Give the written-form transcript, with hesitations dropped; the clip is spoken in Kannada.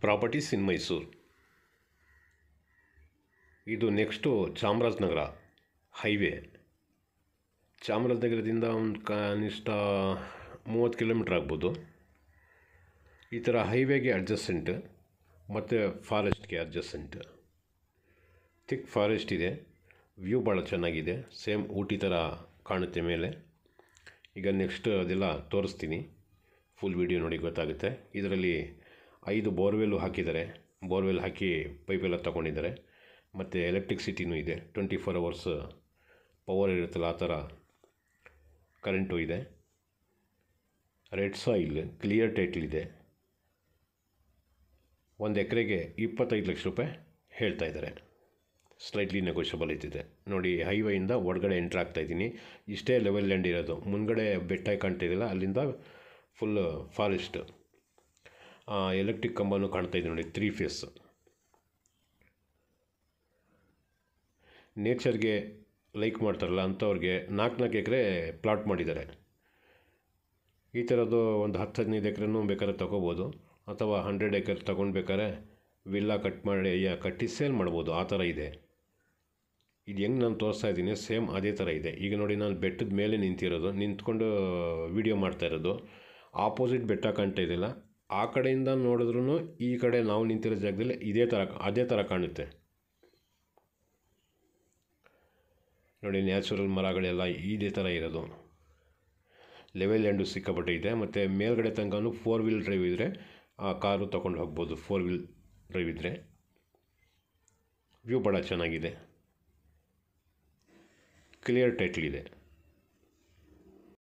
ಪ್ರಾಪರ್ಟೀಸ್ ಇನ್ ಮೈಸೂರು. ಇದು ನೆಕ್ಸ್ಟು ಚಾಮರಾಜನಗರ ಹೈವೇ. ಚಾಮರಾಜನಗರದಿಂದ ಒಂದು ಕನಿಷ್ಠ 30 ಕಿಲೋಮೀಟ್ರ್ ಆಗ್ಬೋದು. ಈ ಥರ ಹೈವೇಗೆ ಅಡ್ಜಸೆಂಟ್ ಮತ್ತು ಫಾರೆಸ್ಟ್ಗೆ ಅಡ್ಜಸೆಂಟ್. ಥಿಕ್ ಫಾರೆಸ್ಟ್ ಇದೆ, ವ್ಯೂ ಭಾಳ ಚೆನ್ನಾಗಿದೆ, ಸೇಮ್ ಊಟಿ ಥರ ಕಾಣುತ್ತೆ ಮೇಲೆ. ಈಗ ನೆಕ್ಸ್ಟ್ ಅದೆಲ್ಲ ತೋರಿಸ್ತೀನಿ, ಫುಲ್ ವೀಡಿಯೋ ನೋಡಿ ಗೊತ್ತಾಗುತ್ತೆ. ಇದರಲ್ಲಿ 5 ಬೋರ್ವೆಲ್ಲು ಹಾಕಿದ್ದಾರೆ, ಬೋರ್ವೆಲ್ ಹಾಕಿ ಪೈಪೆಲ್ಲ ತೊಗೊಂಡಿದ್ದಾರೆ. ಮತ್ತು ಎಲೆಕ್ಟ್ರಿಸಿಟಿನೂ ಇದೆ, 24 hours ಪವರ್ ಇರುತ್ತಲ್ಲ ಆ ಥರ ಕರೆಂಟು ಇದೆ. ರೆಡ್ ಸಾಯಿಲ್, ಕ್ಲಿಯರ್ ಟೈಟ್ಲ್ ಇದೆ. 1 ಎಕರೆಗೆ 25 ಲಕ್ಷ ರೂಪಾಯಿ ಹೇಳ್ತಾ ಇದ್ದಾರೆ. ಸ್ಲೈಟ್ಲಿ ನೆಗೋಷಿಯಬಲ್ ಇದ್ದಿದೆ ನೋಡಿ. ಹೈವೇಯಿಂದ ಹೊರಗಡೆ ಎಂಟ್ರ್ ಆಗ್ತಾಯಿದ್ದೀನಿ. ಇಷ್ಟೇ ಲೆವೆಲ್ ಲ್ಯಾಂಡ್ ಇರೋದು. ಮುಂದ್ಗಡೆ ಬೆಟ್ಟ ಕಾಣ್ತಾ ಇದೆಯಲ್ಲ, ಅಲ್ಲಿಂದ ಫುಲ್ ಫಾರೆಸ್ಟ್. ಎಲೆಕ್ಟ್ರಿಕ್ ಕಂಬನೂ ಕಾಣ್ತಾ ಇದೆ ನೋಡಿ, 3 ಫೇಸ್. ನೇಚರ್ಗೆ ಲೈಕ್ ಮಾಡ್ತಾರಲ್ಲ ಅಂಥವ್ರಿಗೆ 4 ಎಕರೆ ಪ್ಲಾಟ್ ಮಾಡಿದ್ದಾರೆ. ಈ ಥರದ್ದು ಒಂದು 10-15 ಎಕರೆನೂ ಬೇಕಾದ್ರೆ ತೊಗೋಬೋದು, ಅಥವಾ 100 ಎಕರೆ ತೊಗೊಂಡ್ಬೇಕಾದ್ರೆ ವಿಲ್ಲಾ ಕಟ್ಟಿ ಸೇಲ್ ಮಾಡ್ಬೋದು. ಆ ಥರ ಇದೆ. ಇದು ಹೆಂಗೆ ನಾನು ತೋರಿಸ್ತಾ ಇದ್ದೀನಿ ಸೇಮ್ ಅದೇ ಥರ ಇದೆ. ಈಗ ನೋಡಿ, ನಾನು ಬೆಟ್ಟದ ಮೇಲೆ ನಿಂತ್ಕೊಂಡು ವಿಡಿಯೋ ಮಾಡ್ತಾ ಇರೋದು. ಆಪೋಸಿಟ್ ಬೆಟ್ಟ ಕಾಣ್ತಾ ಇದೆಯಲ್ಲ, ಆ ಕಡೆಯಿಂದ ನೋಡಿದ್ರೂ ಈ ಕಡೆ ನಾವು ನಿಂತಿರೋ ಜಾಗದಲ್ಲಿ ಅದೇ ಥರ ಕಾಣುತ್ತೆ ನೋಡಿ. ನ್ಯಾಚುರಲ್ ಮರಗಳೆಲ್ಲ ಇದೇ ಥರ ಇರೋದು. ಲೆವೆಲ್ ಲ್ಯಾಂಡು ಸಿಕ್ಕಾಪಟ್ಟೆ ಇದೆ. ಮತ್ತು ಮೇಲ್ಗಡೆ ತನಕನೂ 4 ವೀಲ್ ಡ್ರೈವ್ ಇದ್ದರೆ ಆ ಕಾರು ತೊಗೊಂಡು ಹೋಗ್ಬೋದು. 4 ವೀಲ್ ಡ್ರೈವ್ ಇದ್ದರೆ ವ್ಯೂ ಭಾಳ ಚೆನ್ನಾಗಿದೆ, ಕ್ಲಿಯರ್ ಟೈಟ್ಲ್ ಇದೆ.